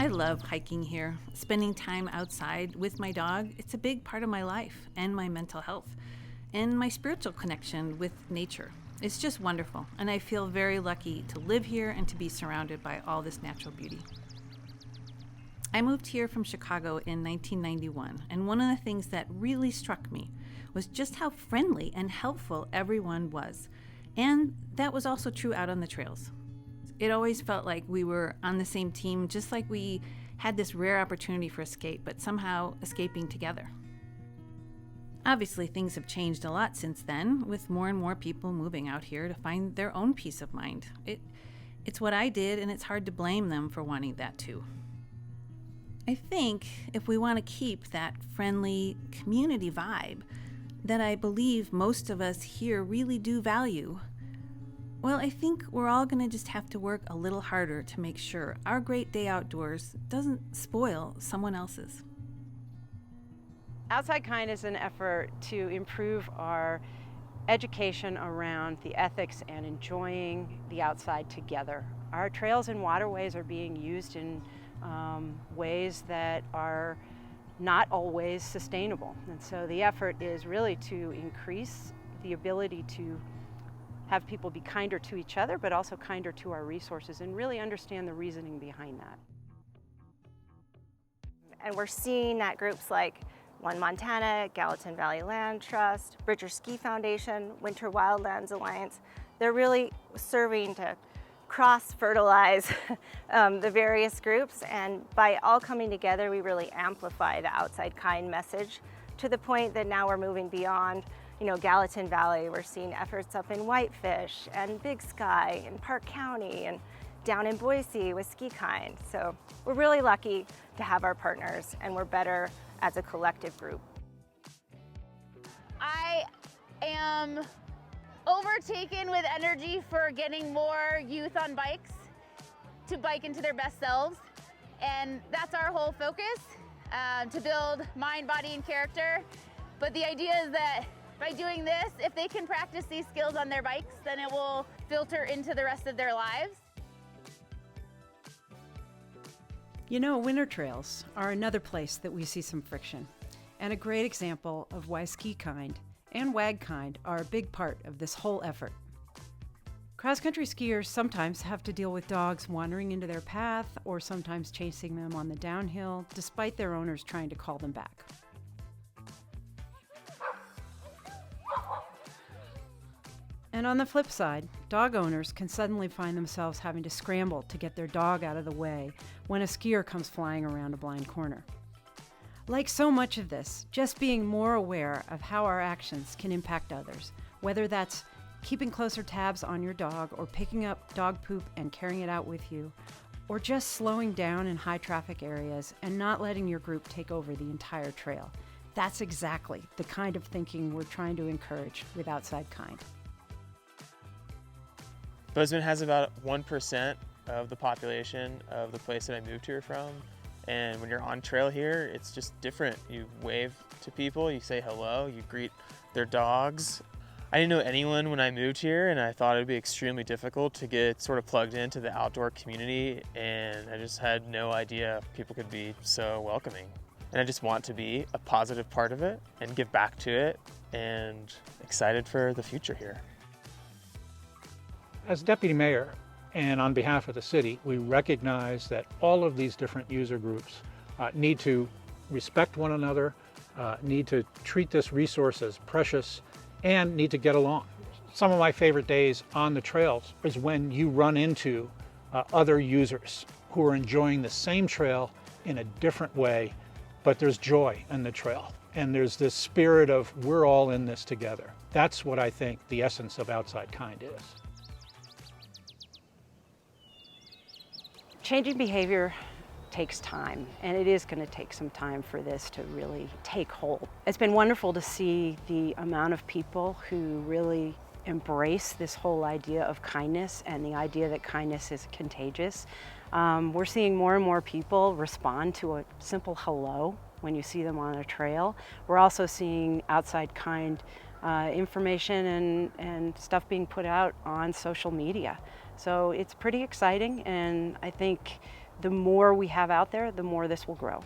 I love hiking here. Spending time outside with my dog, it's a big part of my life and my mental health and my spiritual connection with nature. It's just wonderful, and I feel very lucky to live here and to be surrounded by all this natural beauty. I moved here from Chicago in 1991, and one of the things that really struck me was just how friendly and helpful everyone was. And that was also true out on the trails. It always felt like we were on the same team, just like we had this rare opportunity for escape, but somehow escaping together. Obviously, things have changed a lot since then, with more and more people moving out here to find their own peace of mind. It's what I did, and it's hard to blame them for wanting that too. I think if we want to keep that friendly community vibe that I believe most of us here really do value, well, I think we're all going to just have to work a little harder to make sure our great day outdoors doesn't spoil someone else's. Outside Kind is an effort to improve our education around the ethics and enjoying the outside together. Our trails and waterways are being used in ways that are not always sustainable. And so the effort is really to increase the ability to have people be kinder to each other, but also kinder to our resources, and really understand the reasoning behind that. And we're seeing that groups like One Montana, Gallatin Valley Land Trust, Bridger Ski Foundation, Winter Wildlands Alliance, they're really serving to cross-fertilize the various groups, and by all coming together, we really amplify the Outside Kind message to the point that now we're moving beyond, Gallatin Valley. We're seeing efforts up in Whitefish and Big Sky and Park County and down in Boise with Ski Kind. So we're really lucky to have our partners, and we're better as a collective group. I am overtaken with energy for getting more youth on bikes to bike into their best selves. And that's our whole focus, to build mind, body, and character. But the idea is that by doing this, if they can practice these skills on their bikes, then it will filter into the rest of their lives. Winter trails are another place that we see some friction, and a great example of why Ski Kind and Wag Kind are a big part of this whole effort. Cross-country skiers sometimes have to deal with dogs wandering into their path or sometimes chasing them on the downhill, despite their owners trying to call them back. And on the flip side, dog owners can suddenly find themselves having to scramble to get their dog out of the way when a skier comes flying around a blind corner. Like so much of this, just being more aware of how our actions can impact others, whether that's keeping closer tabs on your dog or picking up dog poop and carrying it out with you, or just slowing down in high traffic areas and not letting your group take over the entire trail. That's exactly the kind of thinking we're trying to encourage with Outside Kind. Bozeman has about 1% of the population of the place that I moved here from. And when you're on trail here, it's just different. You wave to people, you say hello, you greet their dogs. I didn't know anyone when I moved here, and I thought it would be extremely difficult to get sort of plugged into the outdoor community, and I just had no idea people could be so welcoming. And I just want to be a positive part of it and give back to it, and excited for the future here. As deputy mayor and on behalf of the city, we recognize that all of these different user groups need to respect one another, need to treat this resource as precious, and need to get along. Some of my favorite days on the trails is when you run into other users who are enjoying the same trail in a different way, but there's joy in the trail. And there's this spirit of we're all in this together. That's what I think the essence of Outside Kind is. Changing behavior takes time, and it is going to take some time for this to really take hold. It's been wonderful to see the amount of people who really embrace this whole idea of kindness and the idea that kindness is contagious. We're seeing more and more people respond to a simple hello when you see them on a trail. We're also seeing Outside Kind information and stuff being put out on social media. So it's pretty exciting, and I think the more we have out there, the more this will grow.